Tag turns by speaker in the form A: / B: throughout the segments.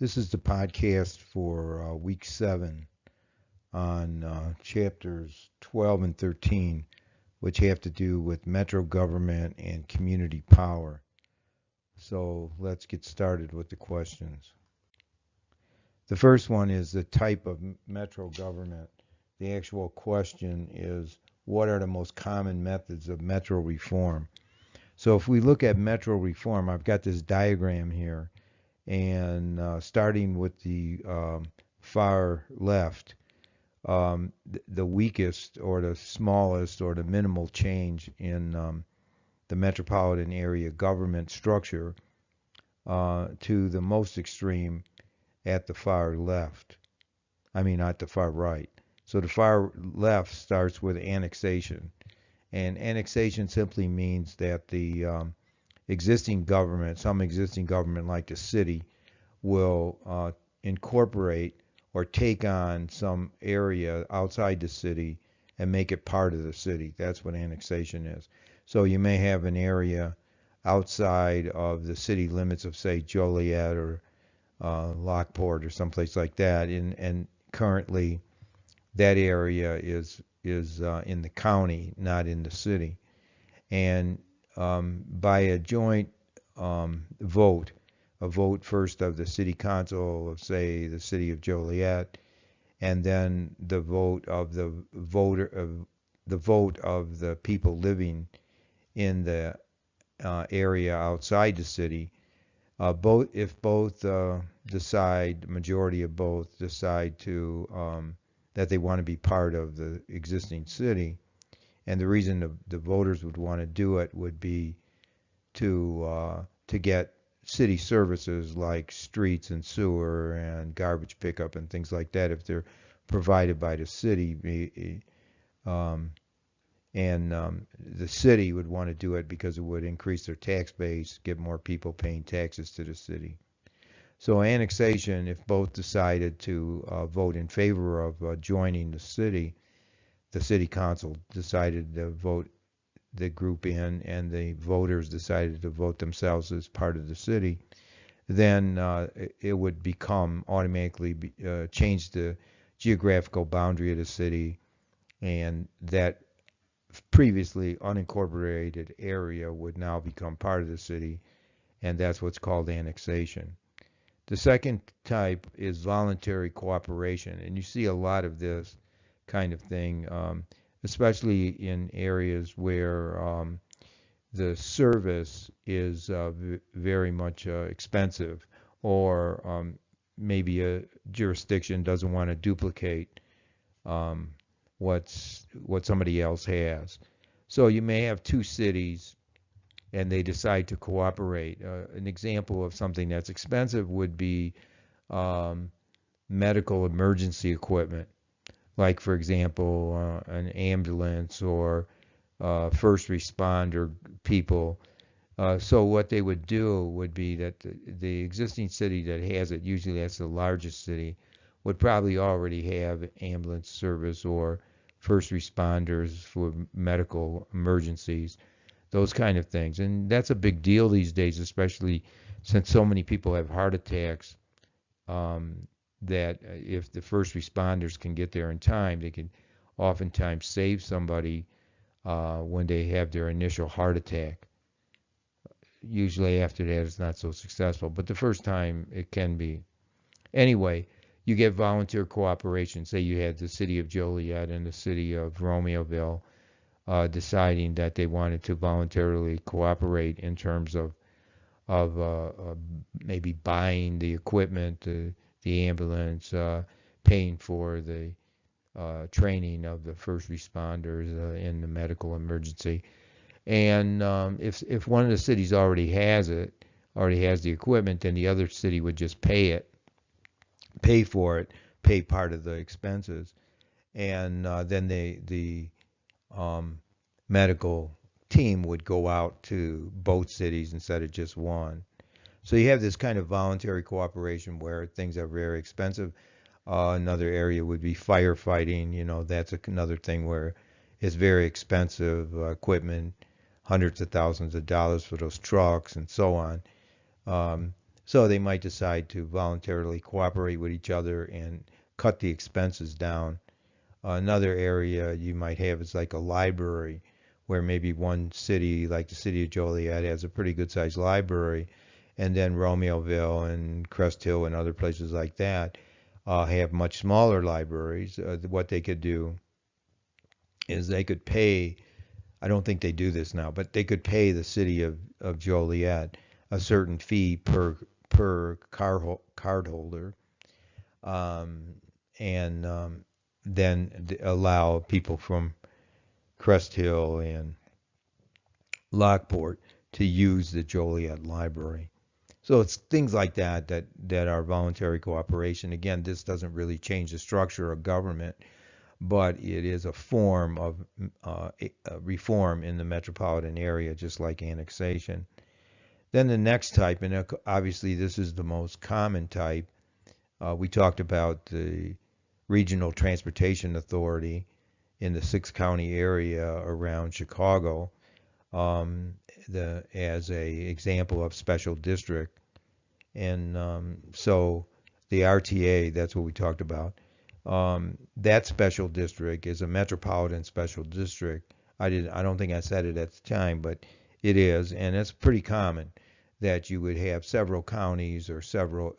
A: This is the podcast for week 7 on chapters 12 and 13, which have to do with metro government and community power. So let's get started with the questions. The first one is the type of metro government. The actual question is, what are the most common methods of metro reform? So if we look at metro reform, I've got this diagram here, and starting with the far left, the weakest or the smallest or the minimal change in the metropolitan area government structure to the most extreme at the far left. I mean, at the far right. So the far left starts with annexation. And annexation simply means that the existing government, some existing government like the city, will incorporate or take on some area outside the city and make it part of the city. That's what annexation is. So you may have an area outside of the city limits of, say, Joliet or Lockport or someplace like that, and currently that area is in the county, not in the city. And by a joint vote, a vote first of the city council of, say, the city of Joliet, and then the vote of the people living in the area outside the city. If both decide, majority of both decide to that they want to be part of the existing city, and the reason the voters would want to do it would be to get city services like streets and sewer and garbage pickup and things like that if they're provided by the city. And the city would want to do it because it would increase their tax base, get more people paying taxes to the city. So annexation, if both decided to vote in favor of joining the city council decided to vote the group in, and the voters decided to vote themselves as part of the city, then it would become automatically change the geographical boundary of the city, and that previously unincorporated area would now become part of the city, and that's what's called annexation. The second type is voluntary cooperation, and you see a lot of this kind of thing, especially in areas where the service is very much expensive, or maybe a jurisdiction doesn't want to duplicate what somebody else has. So you may have two cities and they decide to cooperate. An example of something that's expensive would be medical emergency equipment, like, for example, an ambulance or first responder people. So what they would do would be that the existing city that has it, usually that's the largest city, would probably already have ambulance service or first responders for medical emergencies, those kind of things. And that's a big deal these days, especially since so many people have heart attacks, that if the first responders can get there in time, they can oftentimes save somebody when they have their initial heart attack. Usually after that it's not so successful, but the first time it can be. Anyway, you get volunteer cooperation. Say you had the city of Joliet and the city of Romeoville deciding that they wanted to voluntarily cooperate in terms of maybe buying the equipment, the ambulance, paying for the training of the first responders in the medical emergency. And if one of the cities already has the equipment, then the other city would just pay for it, pay part of the expenses, and then the medical team would go out to both cities instead of just one. So you have this kind of voluntary cooperation where things are very expensive. Another area would be firefighting. That's another thing where it's very expensive equipment, hundreds of thousands of dollars for those trucks and so on. So they might decide to voluntarily cooperate with each other and cut the expenses down. Another area you might have is like a library, where maybe one city, like the city of Joliet, has a pretty good sized library, and then Romeoville and Crest Hill and other places like that have much smaller libraries. What they could do is they could pay, I don't think they do this now, but they could pay the city of Joliet a certain fee per card holder, um, and then allow people from Crest Hill and Lockport to use the Joliet Library. So it's things like that are voluntary cooperation. Again, this doesn't really change the structure of government, but it is a form of reform in the metropolitan area, just like annexation. Then the next type, and obviously this is the most common type, we talked about the Regional Transportation Authority in the six-county area around Chicago, um, as a example of special district. And so the RTA, that's what we talked about. That special district is a metropolitan special district. I don't think I said it at the time, but it is, and it's pretty common that you would have several counties or several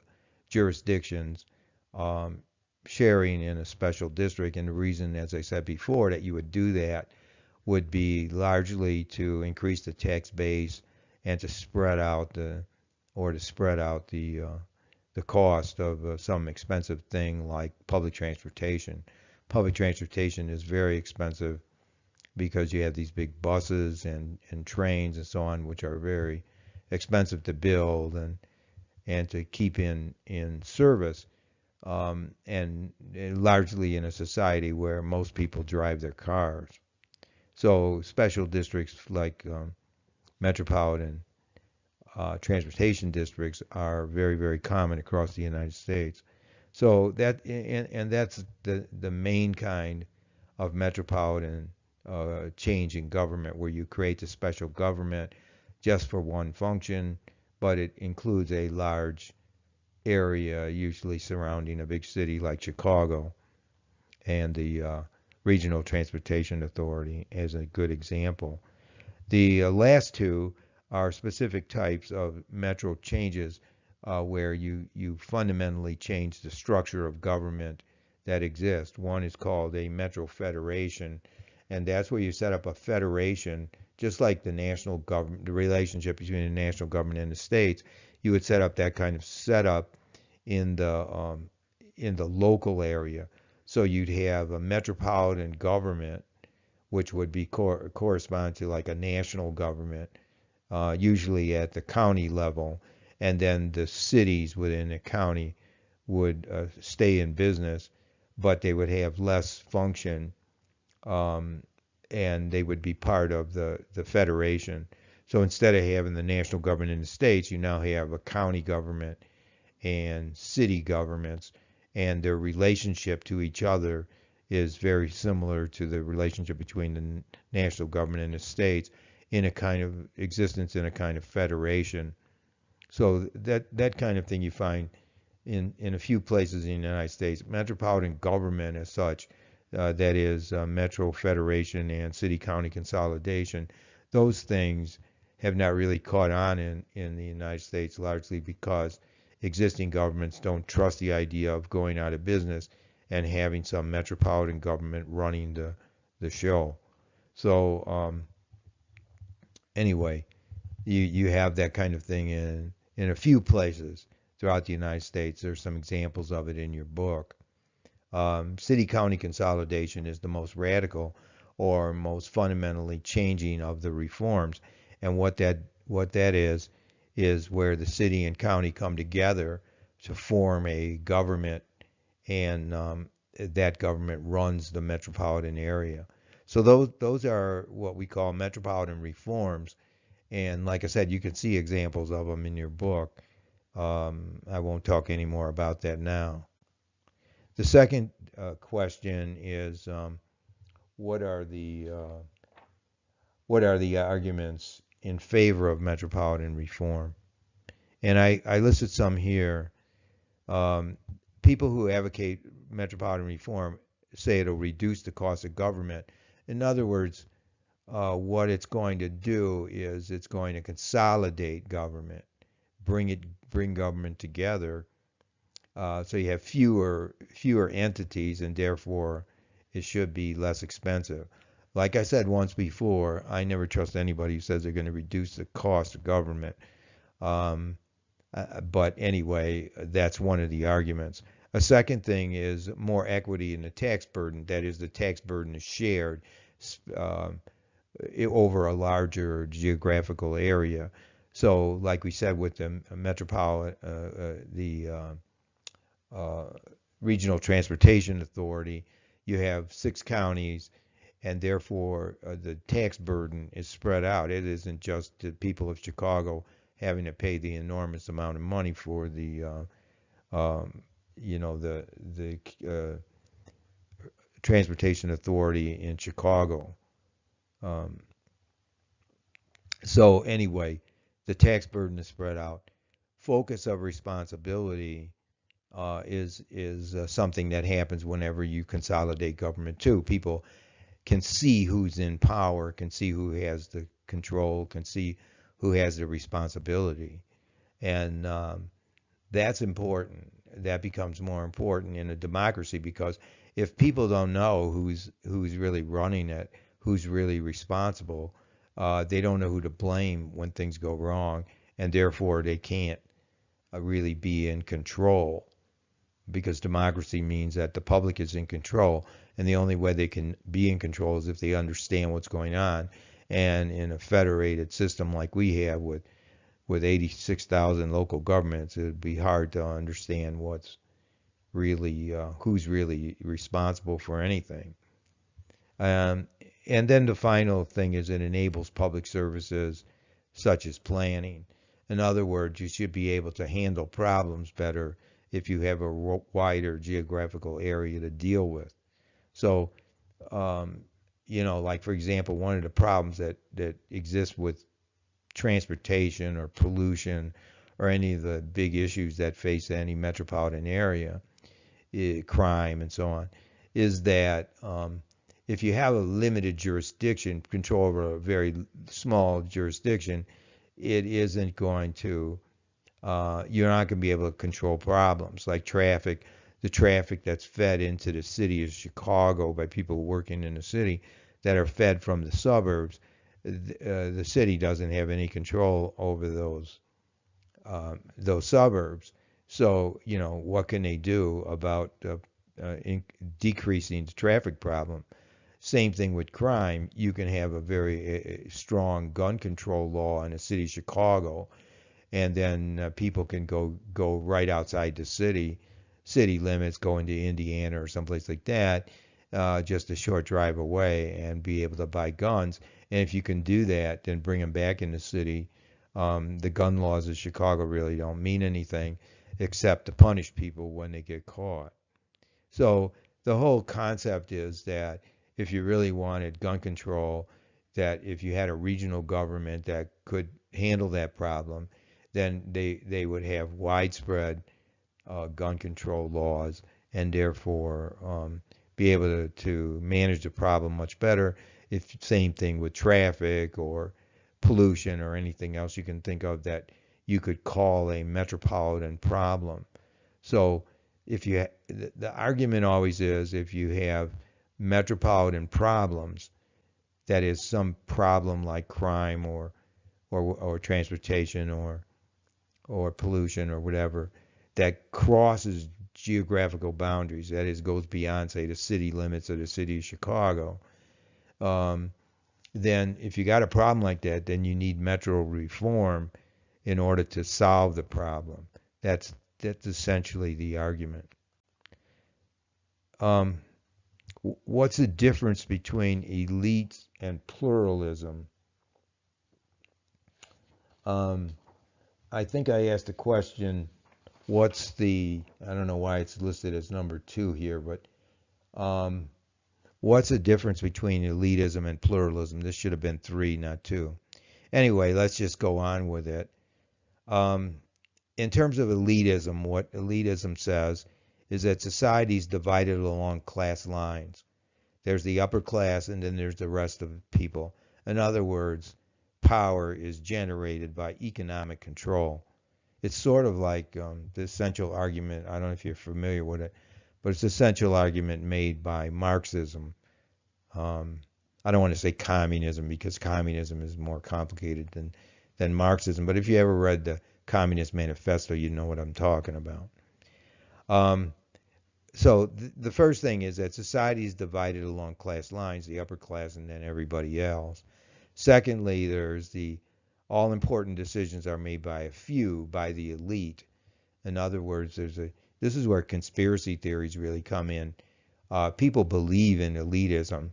A: jurisdictions um, sharing in a special district. And the reason, as I said before, that you would do that would be largely to increase the tax base and to spread out the cost of some expensive thing like public transportation. Public transportation is very expensive because you have these big buses and trains and so on, which are very expensive to build and to keep in service, and largely in a society where most people drive their cars. So special districts like metropolitan transportation districts are very, very common across the United States. So and that's the main kind of metropolitan change in government, where you create a special government just for one function, but it includes a large area, usually surrounding a big city like Chicago, and the Regional Transportation Authority as a good example. The last two are specific types of metro changes, where you fundamentally change the structure of government that exists. One is called a metro federation, and that's where you set up a federation, just like the national government, the relationship between the national government and the states. You would set up that kind of setup in the local area. So you'd have a metropolitan government, which would be correspond to like a national government, usually at the county level, and then the cities within the county would stay in business, but they would have less function, um, and they would be part of the federation. So instead of having the national government in the states, you now have a county government and city governments, and their relationship to each other is very similar to the relationship between the national government and the states, in a kind of existence in a kind of federation. So that kind of thing you find in a few places in the United States. Metropolitan government as such, that is metro federation and city county consolidation, those things have not really caught on in the United States, largely because existing governments don't trust the idea of going out of business and having some metropolitan government running the show. So anyway, you have that kind of thing in a few places throughout the United States. There's some examples of it in your book. City-county consolidation is the most radical or most fundamentally changing of the reforms, and what that is where the city and county come together to form a government, and that government runs the metropolitan area. So those are what we call metropolitan reforms, and like I said, you can see examples of them in your book. I won't talk any more about that now. The second question is, what are the what are the arguments in favor of metropolitan reform? And I listed some here. Um, People who advocate metropolitan reform say it'll reduce the cost of government. In other words, what it's going to do is it's going to consolidate government, bring government together, so you have fewer entities, and therefore it should be less expensive. Like I said once before, I never trust anybody who says they're going to reduce the cost of government. Um, but anyway, that's one of the arguments. A second thing is more equity in the tax burden. That is, the tax burden is shared uh, over a larger geographical area. So, like we said, with the metropolitan, the uh, Regional Transportation Authority, you have 6 counties, and therefore the tax burden is spread out. It isn't just the people of Chicago having to pay the enormous amount of money for the, the Transportation Authority in Chicago. Um, so anyway, the tax burden is spread out. Focus of responsibility is something that happens whenever you consolidate government too. People can see who's in power, can see who has the control, can see who has the responsibility, and that's important. That becomes more important in a democracy because if people don't know who's really running it, who's really responsible, they don't know who to blame when things go wrong, and therefore they can't really be in control because democracy means that the public is in control, and the only way they can be in control is if they understand what's going on. And in a federated system like we have with 86,000 local governments, it would be hard to understand what's really who's really responsible for anything. Um, and then the final thing is it enables public services such as planning. In other words, you should be able to handle problems better if you have a wider geographical area to deal with. So, um, like for example, one of the problems that exists with transportation or pollution or any of the big issues that face any metropolitan area, crime and so on, is that if you have a limited jurisdiction, control over a very small jurisdiction, it isn't going to, you're not going to be able to control problems like traffic. The traffic that's fed into the city of Chicago by people working in the city that are fed from the suburbs, the city doesn't have any control over those suburbs. So, what can they do about decreasing the traffic problem? Same thing with crime. You can have a very strong gun control law in the city of Chicago, and then people can go right outside the city limits, go into Indiana or someplace like that, just a short drive away, and be able to buy guns. And if you can do that, then bring them back in the city. The gun laws of Chicago really don't mean anything except to punish people when they get caught. So the whole concept is that if you really wanted gun control, that if you had a regional government that could handle that problem, then they would have widespread gun control laws, and therefore be able to manage the problem much better. If same thing with traffic or pollution or anything else you can think of that you could call a metropolitan problem. So if you the argument always is if you have metropolitan problems, that is some problem like crime or transportation or pollution or whatever that crosses geographical boundaries, that is goes beyond say the city limits of the city of Chicago, um, then if you got a problem like that, then you need metro reform in order to solve the problem. That's essentially the argument. Um, what's the difference between elite and pluralism? Um, I think I asked a question. I don't know why it's listed as number 2 here, but um, what's the difference between elitism and pluralism? This should have been 3, not 2. Anyway, let's just go on with it. Um, in terms of elitism, what elitism says is that society is divided along class lines. There's the upper class, and then there's the rest of people. In other words, power is generated by economic control. It's sort of like the essential argument. I don't know if you're familiar with it, but it's the essential argument made by Marxism. I don't want to say communism because communism is more complicated than Marxism. But if you ever read the Communist Manifesto, you know what I'm talking about. Um, so the first thing is that society is divided along class lines, the upper class and then everybody else. Secondly, there's the all important decisions are made by a few, by the elite. In other words, this is where conspiracy theories really come in. People believe in elitism.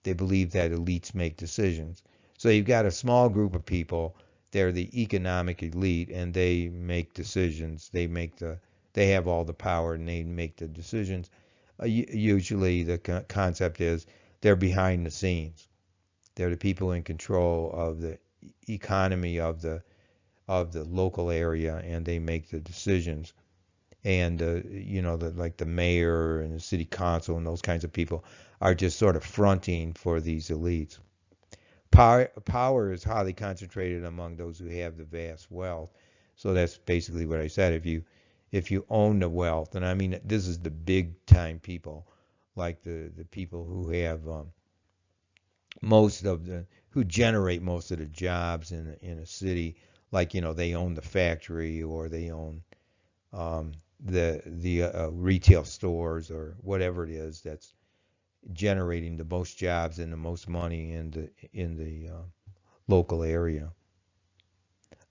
A: They believe that elites make decisions. So you've got a small group of people, they're the economic elite, and they make decisions. They have all the power and they make the decisions. Usually the concept is they're behind the scenes. They're the people in control of the economy of the local area, and they make the decisions. And like the mayor and the city council and those kinds of people are just sort of fronting for these elites. Power is highly concentrated among those who have the vast wealth. So that's basically what I said. If you own the wealth, and I mean this is the big time people, like the people who have who generate most of the jobs in a city, like they own the factory or they own the retail stores or whatever it is that's generating the most jobs and the most money in the local area.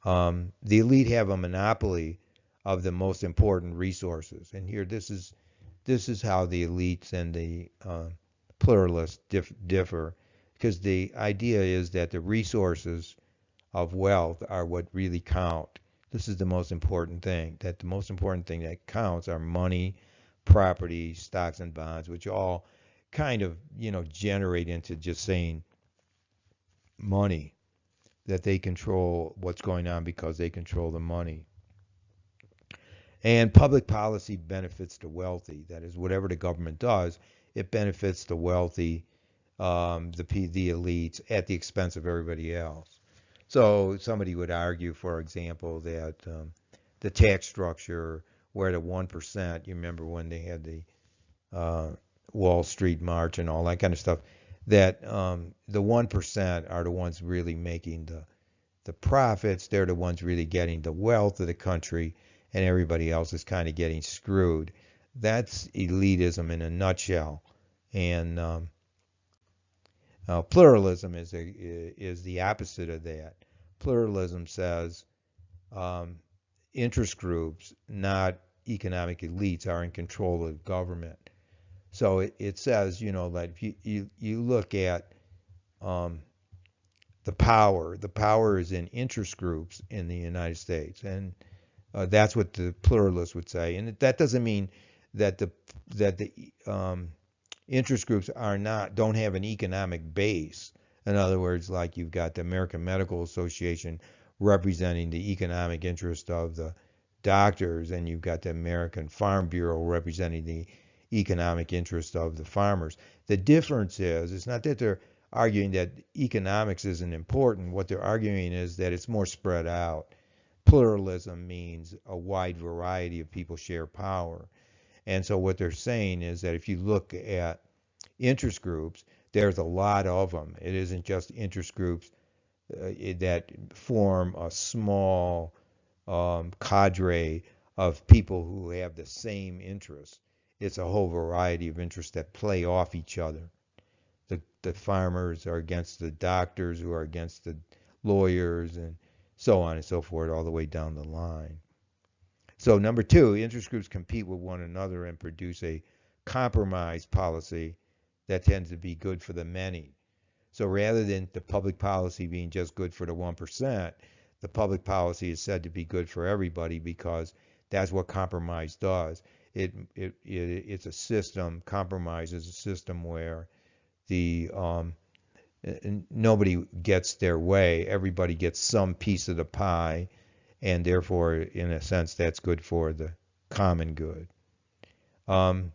A: The elite have a monopoly of the most important resources, and here this is how the elites and the pluralists differ, because the idea is that the resources of wealth are what really count. This is the most important thing, that the most important thing that counts are money, property, stocks and bonds, which all kind of, generate into just saying money, that they control what's going on because they control the money. And public policy benefits the wealthy. That is, whatever the government does, it benefits the wealthy, the elites, at the expense of everybody else. So somebody would argue, for example, that the tax structure, where the 1%, you remember when they had the Wall Street March and all that kind of stuff, that the 1% are the ones really making the profits. They're the ones really getting the wealth of the country, and everybody else is kind of getting screwed. That's elitism in a nutshell. And pluralism is the opposite of that. Pluralism says interest groups, not economic elites, are in control of government. So it says, that if you look at the power is in interest groups in the United States, and that's what the pluralists would say. And that doesn't mean that the interest groups don't have an economic base. In other words, like you've got the American Medical Association representing the economic interest of the doctors, and you've got the American Farm Bureau representing the economic interest of the farmers. The difference is, it's not that they're arguing that economics isn't important. What they're arguing is that it's more spread out. Pluralism means a wide variety of people share power. And so what they're saying is that if you look at interest groups, there's a lot of them. It isn't just interest groups that form a small cadre of people who have the same interests. It's a whole variety of interests that play off each other. The farmers are against the doctors, who are against the lawyers, and so on and so forth, all the way down the line. So number two, interest groups compete with one another and produce a compromise policy that tends to be good for the many. So rather than the public policy being just good for the 1%, the public policy is said to be good for everybody, because that's what compromise does. It's a system. Compromise is a system where nobody gets their way. Everybody gets some piece of the pie, and therefore, in a sense, that's good for the common good. Um,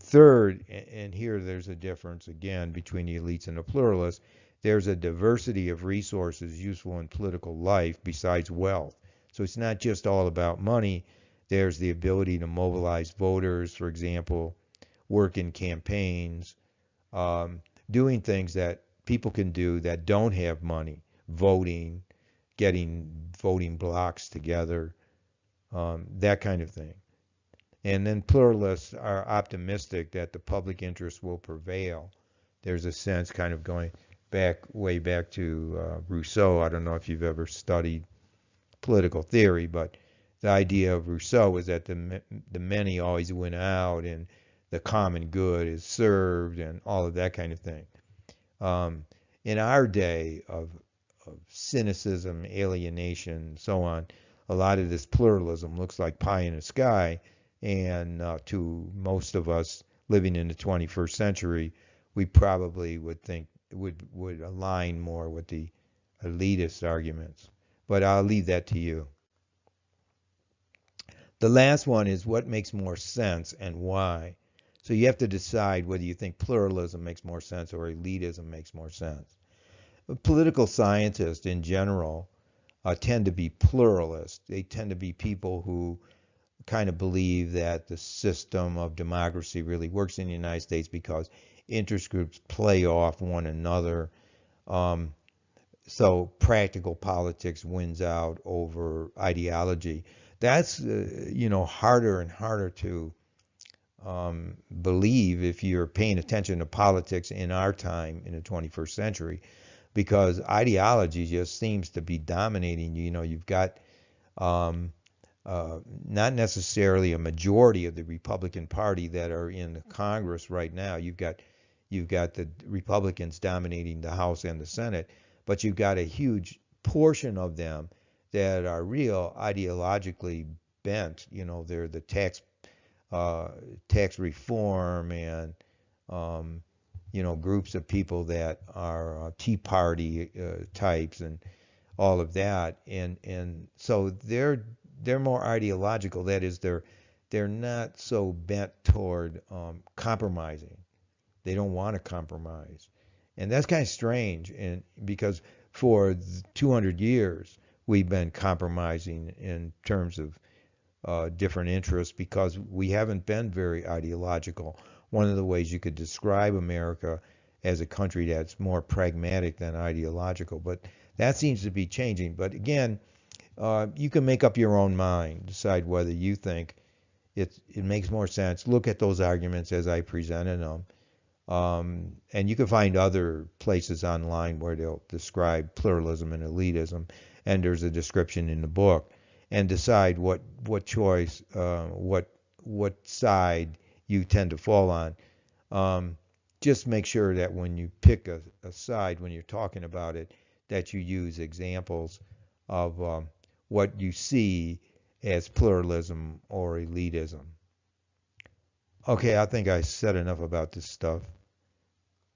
A: Third, and here there's a difference again between the elites and the pluralists, there's a diversity of resources useful in political life besides wealth. So it's not just all about money. There's the ability to mobilize voters, for example, work in campaigns, um, doing things that people can do that don't have money, voting, getting voting blocks together, that kind of thing. And then pluralists are optimistic that the public interest will prevail. There's a sense kind of going back, way back to Rousseau. I don't know if you've ever studied political theory, but the idea of Rousseau was that the many always win out and the common good is served and all of that kind of thing. Um, in our day of cynicism, alienation, so on, a lot of this pluralism looks like pie in the sky. And to most of us living in the 21st century, we probably would think would align more with the elitist arguments. But I'll leave that to you. The last one is what makes more sense and why. So you have to decide whether you think pluralism makes more sense or elitism makes more sense. Political scientists in general tend to be pluralists. They tend to be people who kind of believe that the system of democracy really works in the United States because interest groups play off one another. Um, so practical politics wins out over ideology. That's harder and harder to believe if you're paying attention to politics in our time in the 21st century, because ideology just seems to be dominating. You've got um, not necessarily a majority of the Republican Party that are in the Congress right now. You've got the Republicans dominating the House and the Senate, but you've got a huge portion of them that are real ideologically bent. They're the tax reform and groups of people that are Tea Party types and all of that, and so they're more ideological. That is, they're not so bent toward compromising. They don't want to compromise, and that's kind of strange. And because for 200 years we've been compromising in terms of different interests because we haven't been very ideological. One of the ways you could describe America as a country that's more pragmatic than ideological, but that seems to be changing. But again, you can make up your own mind, decide whether you think it makes more sense. Look at those arguments as I presented them. And you can find other places online where they'll describe pluralism and elitism, and there's a description in the book, and decide what choice, what side you tend to fall on. Just make sure that when you pick a side, when you're talking about it, that you use examples of what you see as pluralism or elitism. Okay, I think I said enough about this stuff.